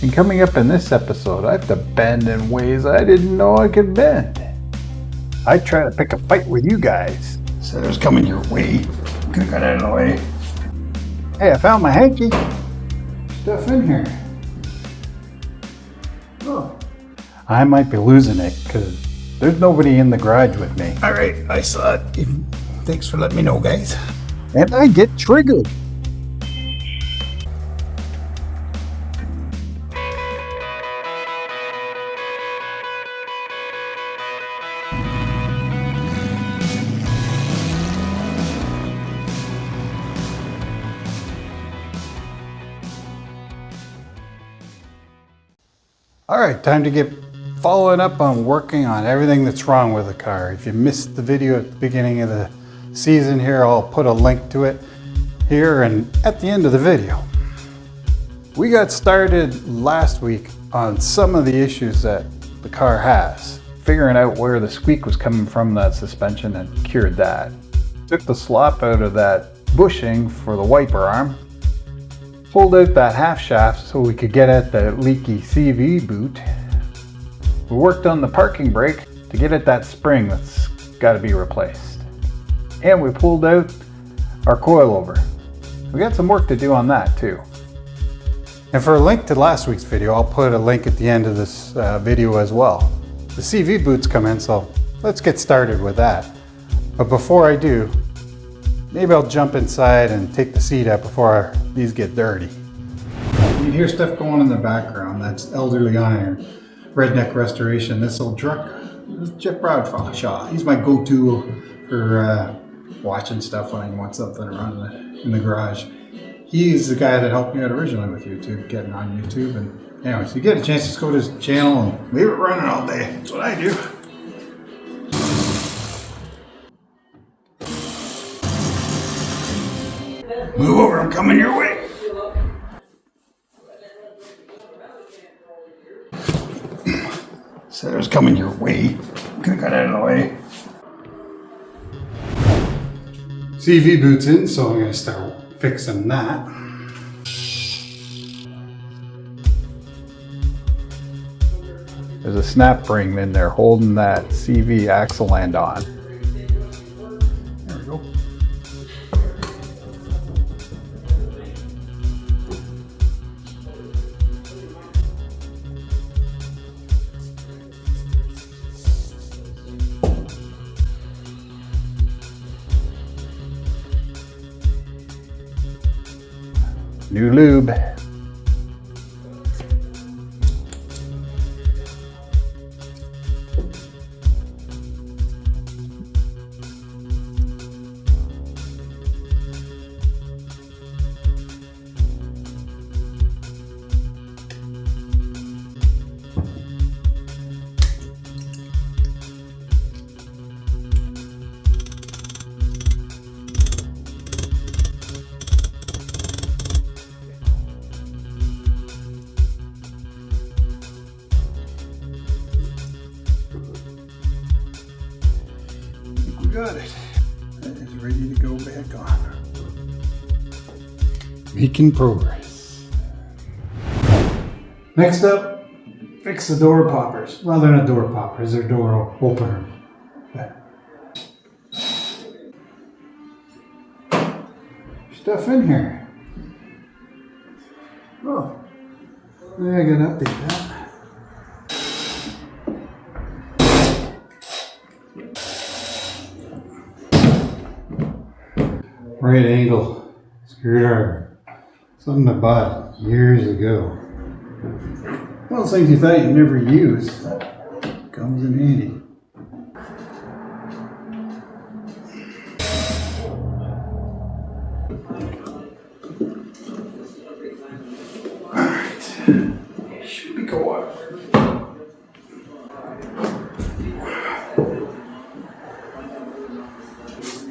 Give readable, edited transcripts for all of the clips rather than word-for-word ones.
And coming up in this episode, I have to bend in ways I didn't know I could bend. I try to pick a fight with you guys. Setter's coming your way. Could've got out of the way. Hey, I found my hanky. Stuff in here. Oh. I might be losing it because there's nobody in the garage with me. Alright, I saw it. Thanks for letting me know, guys. And I get triggered. All right, time to get following up on working on everything that's wrong with the car. If you missed the video at the beginning of the season here, I'll put a link to it here and at the end of the video. We got started last week on some of the issues that the car has. Figuring out where the squeak was coming from that suspension and cured that. Took the slop out of that bushing for the wiper arm. Pulled out that half shaft so we could get at the leaky CV boot. We worked on the parking brake to get at that spring that's got to be replaced. And we pulled out our coilover. We got some work to do on that too. And for a link to last week's video, I'll put a link at the end of this video as well. The CV boots come in, so let's get started with that. But before I do, maybe I'll jump inside and take the seat out before these get dirty. You hear stuff going in the background. That's Elderly Iron, Redneck Restoration. This old truck, this is Jeff Bradshaw. He's my go-to for watching stuff when I want something around in the garage. He's the guy that helped me out originally with YouTube, getting on YouTube. And anyways, if you get a chance, just go to his channel and leave it running all day. That's what I do. Move over, I'm coming your way. Setter's coming your way. Could've got out of the way. CV boot's in, so I'm gonna start fixing that. There's a snap ring in there holding that CV axle end on. There we go. New lube. Got it. That is ready to go back on. Making progress. Next up, fix the door poppers. Well, they're not door poppers, they're door openers. Stuff in here. Oh, I gotta update that. Right angle screwdriver. Something I bought years ago. One of those things you thought you'd never use. Comes in handy. Alright. Should be going.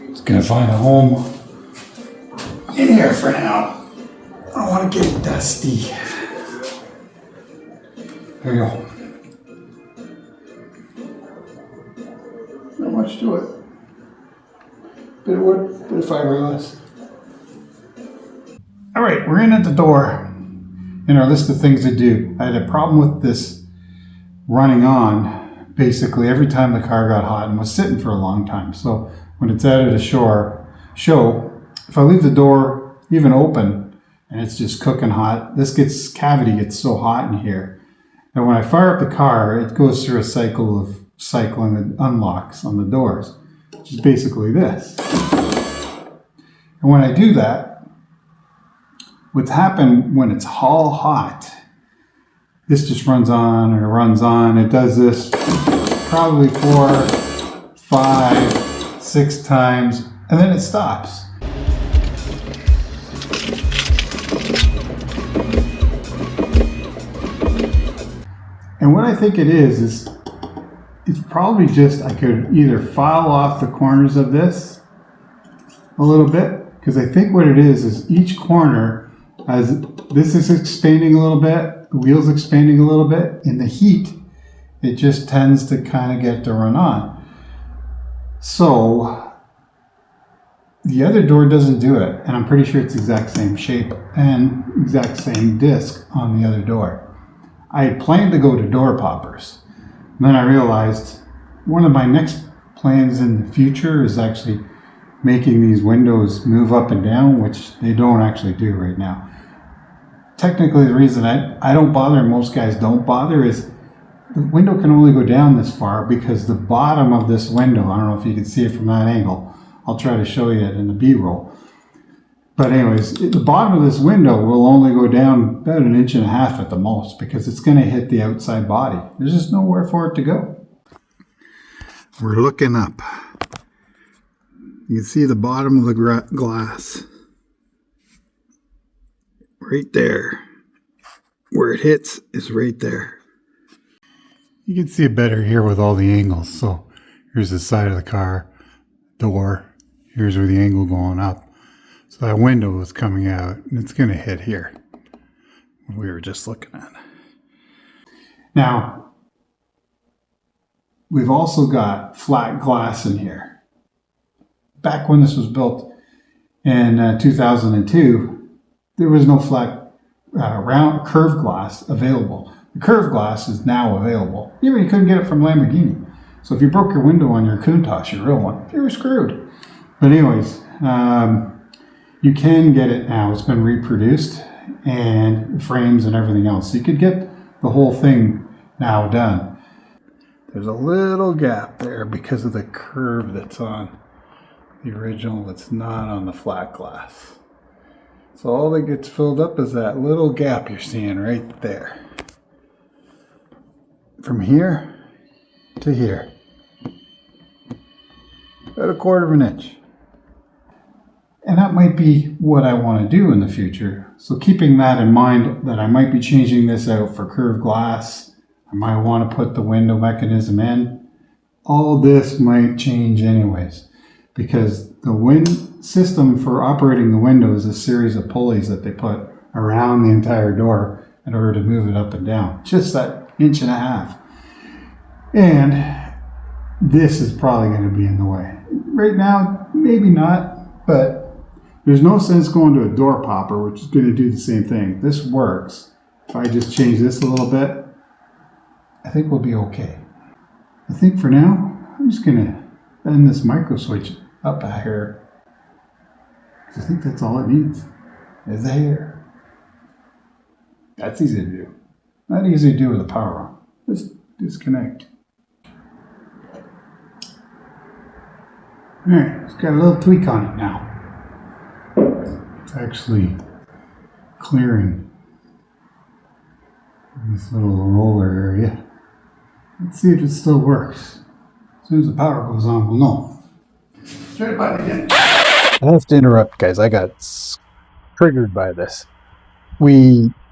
Just gonna find a home in here for now. I don't want to get it dusty. There you go. Not much to it. Bit of wood, bit of fiberglass. Alright, we're in at the door. in our list of things to do. I had a problem with this running on basically every time the car got hot and was sitting for a long time. So when it's out of the show, if I leave the door even open and it's just cooking hot, this cavity gets so hot in here. And when I fire up the car, it goes through a cycle of cycling and unlocks on the doors, which is basically this. And when I do that, what's happened when it's all hot, this just runs on and it runs on. It does this probably 4, 5, 6 times, and then it stops. And what I think it is it's probably just, I could either file off the corners of this a little bit, because I think what it is each corner, as this is expanding a little bit, the wheel's expanding a little bit, in the heat, it just tends to kind of get to run on. So the other door doesn't do it, and I'm pretty sure it's the exact same shape and exact same disc on the other door. I had planned to go to door poppers. And then I realized one of my next plans in the future is actually making these windows move up and down, which they don't actually do right now. Technically, the reason I don't bother, and most guys don't bother, is the window can only go down this far because the bottom of this window, I don't know if you can see it from that angle, I'll try to show you it in the B-roll. But anyways, the bottom of this window will only go down about 1.5 inches at the most, because it's going to hit the outside body. There's just nowhere for it to go. We're looking up. You can see the bottom of the glass. Right there. Where it hits is right there. You can see it better here with all the angles. So here's the side of the car, door. Here's where the angle going up. So that window is coming out, and it's going to hit here. We were just looking at. Now, we've also got flat glass in here. Back when this was built in 2002, there was no flat round curved glass available. The curved glass is now available. Even you couldn't get it from Lamborghini. So if you broke your window on your Countach, your real one, you were screwed. But anyways, you can get it now. It's been reproduced, and frames and everything else. So you could get the whole thing now done. There's a little gap there because of the curve that's on the original that's not on the flat glass. So all that gets filled up is that little gap you're seeing right there. From here to here. About 1/4 inch. And that might be what I want to do in the future. So keeping that in mind, that I might be changing this out for curved glass, I might want to put the window mechanism in. All this might change anyways, because the wind system for operating the window is a series of pulleys that they put around the entire door in order to move it up and down. Just that 1.5 inches. And this is probably going to be in the way. Right now, maybe not, but there's no sense going to a door popper, which is going to do the same thing. This works. If I just change this a little bit, I think we'll be okay. I think for now, I'm just going to bend this micro switch up a hair. I think that's all it needs, is a hair. That's easy to do. Not easy to do with the power on. Just disconnect. Alright, it's got a little tweak on it now. It's actually clearing this little roller area. Let's see if it still works. As soon as the power goes on, we'll know. Try it back again. I have to interrupt, guys. I got triggered by this.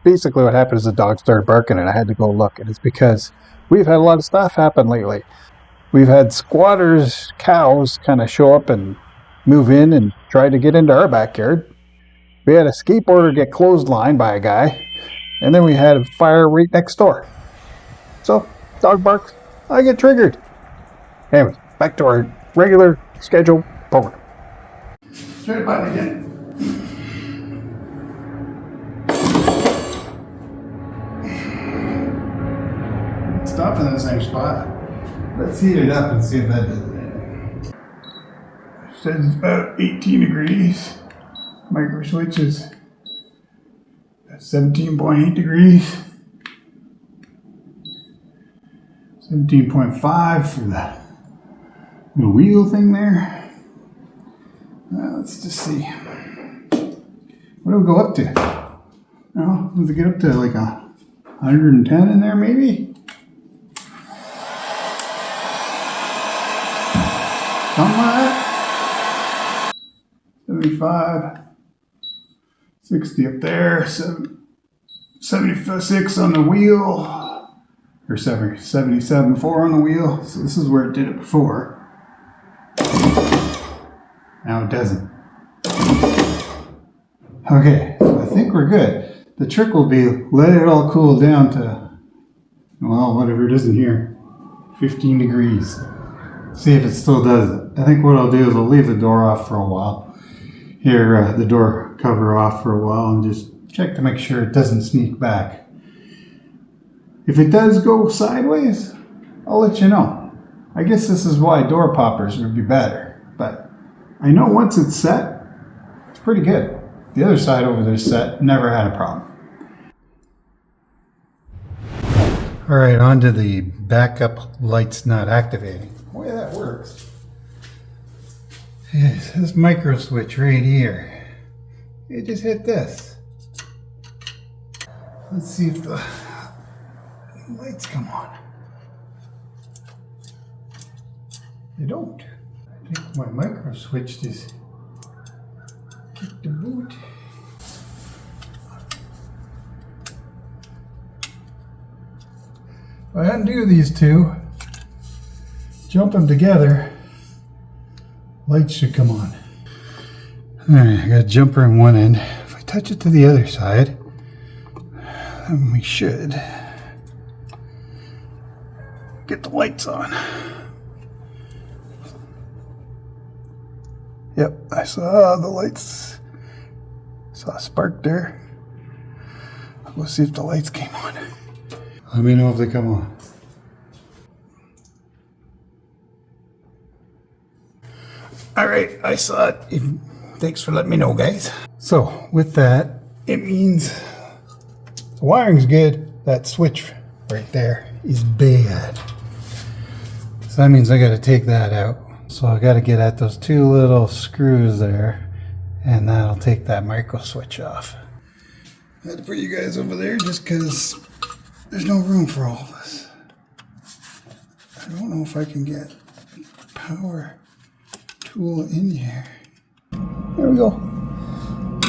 Basically what happened is the dog started barking and I had to go look. And it's because we've had a lot of stuff happen lately. We've had squatters, cows kind of show up and move in and try to get into our backyard. We had a skateboarder get clotheslined by a guy. And then we had a fire right next door. So, dog barks, I get triggered. Anyways, back to our regular scheduled program. Try it back again. stop in the same spot. Let's heat it up and see if that does it. Says it's about 18 degrees. Micro switch is 17.8 degrees. 17.5 for the little wheel thing there. Let's just see. What do we go up to? No, does it get up to like 110 in there maybe? Something like that. 75. 60 up there. 76 on the wheel. Or 77.4 on the wheel. So this is where it did it before. Now it doesn't. Okay, so I think we're good. The trick will be let it all cool down to, well, whatever it is in here, 15 degrees. See if it still does it. I think what I'll do is I'll leave the door off for a while. Here, the door cover off for a while and just check to make sure it doesn't sneak back. If it does go sideways, I'll let you know. I guess this is why door poppers would be better, but I know once it's set, it's pretty good. The other side over there set, never had a problem. All right, on to the backup lights not activating. The way that works is this micro switch right here. You just hit this. Let's see if the lights come on. They don't. I think my micro switch just kicked the boot. If I undo these two, jump them together, lights should come on. Alright, I got a jumper in one end. If I touch it to the other side, then we should get the lights on. Yep, I saw the lights. Saw a spark there. I'll go see if the lights came on. Let me know if they come on. All right, I saw it. Thanks for letting me know, guys. So with that, it means the wiring's good. That switch right there is bad. So that means I got to take that out. So I got to get at those two little screws there, and that'll take that micro switch off. I had to put you guys over there just because there's no room for all of us. I don't know if I can get a power tool in here. There we go.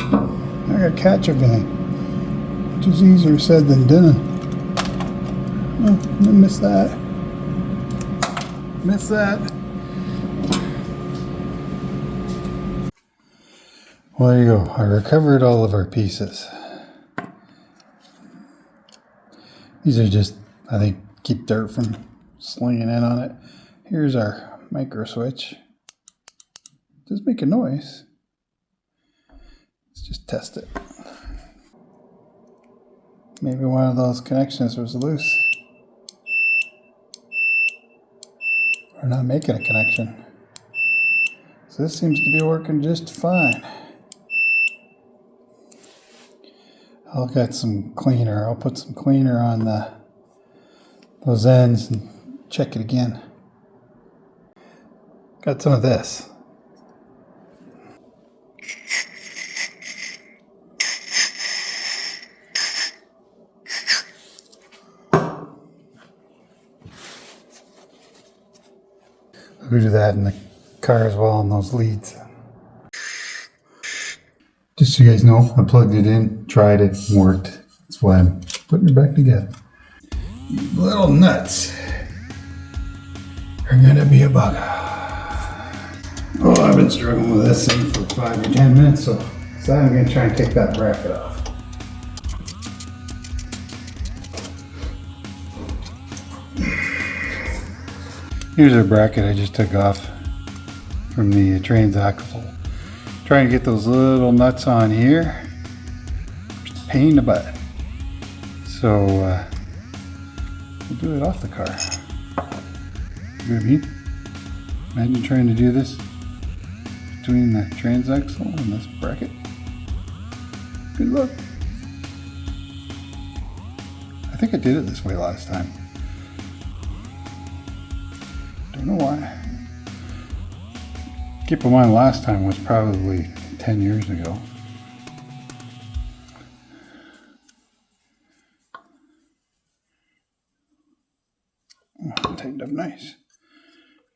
I gotta catch everything, which is easier said than done. Oh, I missed that. Missed that. Well, there you go. I recovered all of our pieces. These are just, I think, keep dirt from slinging in on it. Here's our micro switch. It does make a noise. Let's just test it. Maybe one of those connections was loose. We're not making a connection. So this seems to be working just fine. I'll get some cleaner. I'll put some cleaner on those ends and check it again. Got some of this. We'll do that in the car as well on those leads. Just so you guys know, I plugged it in, tried it, worked. That's why I'm putting it back together. These little nuts are gonna be a bug. Oh, I've been struggling with this thing for 5 or 10 minutes, so I'm gonna try and take that bracket off. Here's our bracket I just took off from the transaxle. Trying to get those little nuts on here. Just a pain in the butt. So We'll do it off the car. You know what I mean? Imagine trying to do this between the transaxle and this bracket. Good luck. I think I did it this way last time. Don't know why. Keep in mind, last time was probably 10 years ago. Oh, tightened up nice.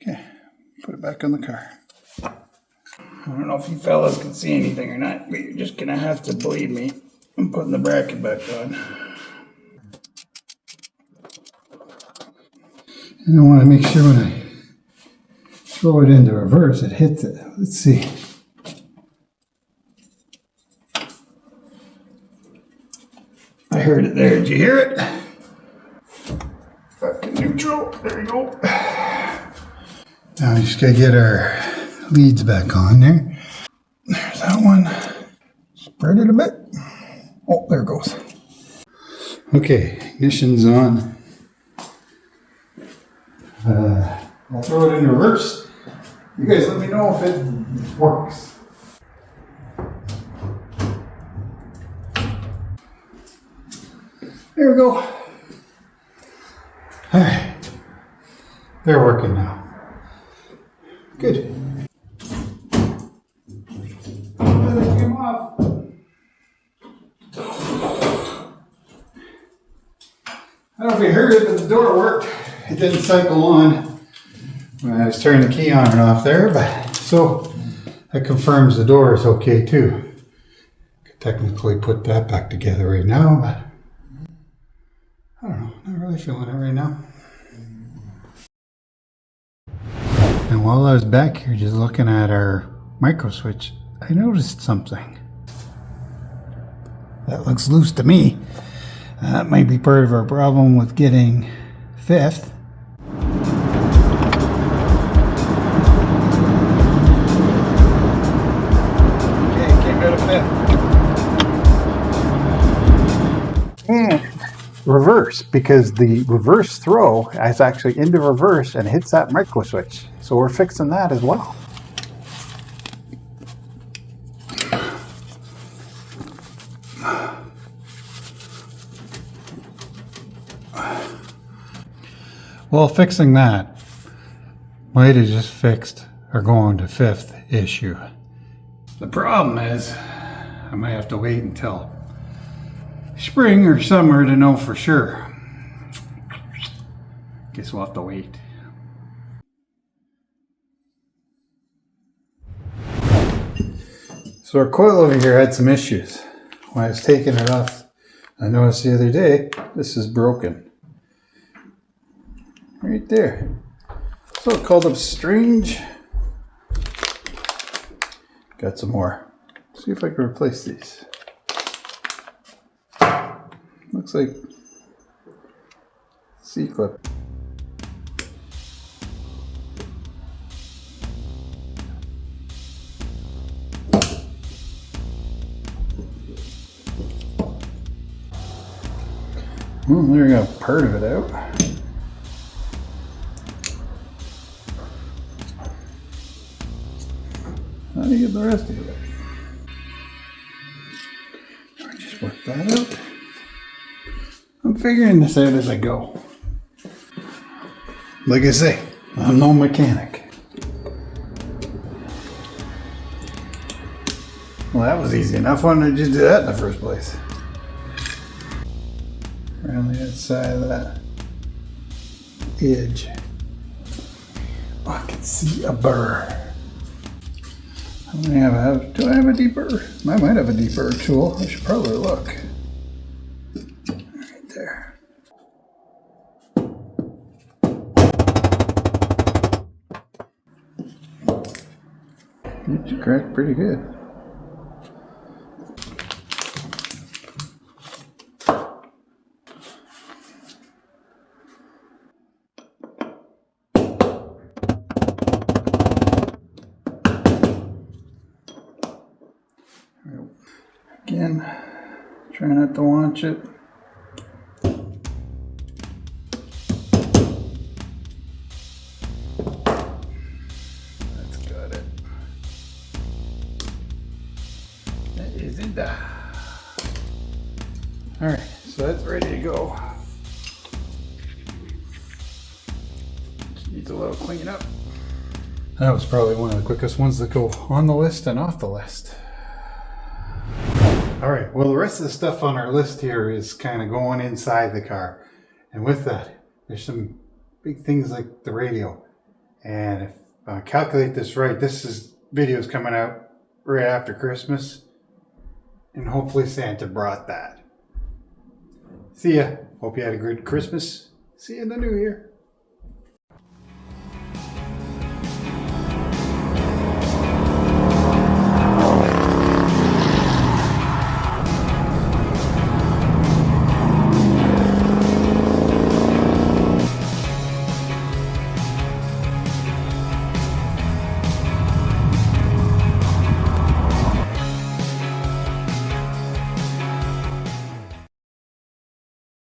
Okay, put it back on the car. I don't know if you fellas can see anything or not, but you're just gonna have to believe me. I'm putting the bracket back on. And I want to make sure when I throw it into reverse, it hits it. Let's see. I heard it there. Did you hear it? Back in neutral. There you go. Now we just gotta get our leads back on there. There's that one. Spread it a bit. Oh, there it goes. Okay, ignition's on. I'll throw it in reverse. You guys let me know if it works. There we go. Alright. They're working now. Good. Let's come off. I don't know if you heard it, but the door worked. It didn't cycle on when I was turning the key on and off there, but so that confirms the door is okay too. Could technically put that back together right now, but I don't know, not really feeling it right now. And while I was back here just looking at our micro switch, I noticed something. That looks loose to me. That might be part of our problem with getting fifth. Okay, can't go to fifth. Reverse, because the reverse throw is actually into reverse and hits that micro switch. So we're fixing that as well. Well, fixing that might have just fixed our going to fifth issue. The problem is I might have to wait until spring or summer to know for sure. Guess we'll have to wait. So our coil over here had some issues. When I was taking it off, I noticed the other day, this is broken. Right there. So it called up strange. Got some more. See if I can replace these. Looks like C-clip. Well, there we got part of it out. How do you get the rest of it? I just work that out. I'm figuring this out as I go. Like I say, I'm no mechanic. Well, that was easy enough. Why didn't I just do that in the first place? Around the outside of that edge. Oh, I can see a burr. Do I have a deburr? I might have a deburr tool. I should probably look. Right there. It's cracked pretty good. Again, try not to launch it. All right, so that's ready to go. Just needs a little cleanup. That was probably one of the quickest ones to go on the list and off the list. All right, well, the rest of the stuff on our list here is kind of going inside the car. And with that, there's some big things like the radio. And if I calculate this right, this video is coming out right after Christmas. And hopefully Santa brought that. See ya. Hope you had a good Christmas. See you in the new year.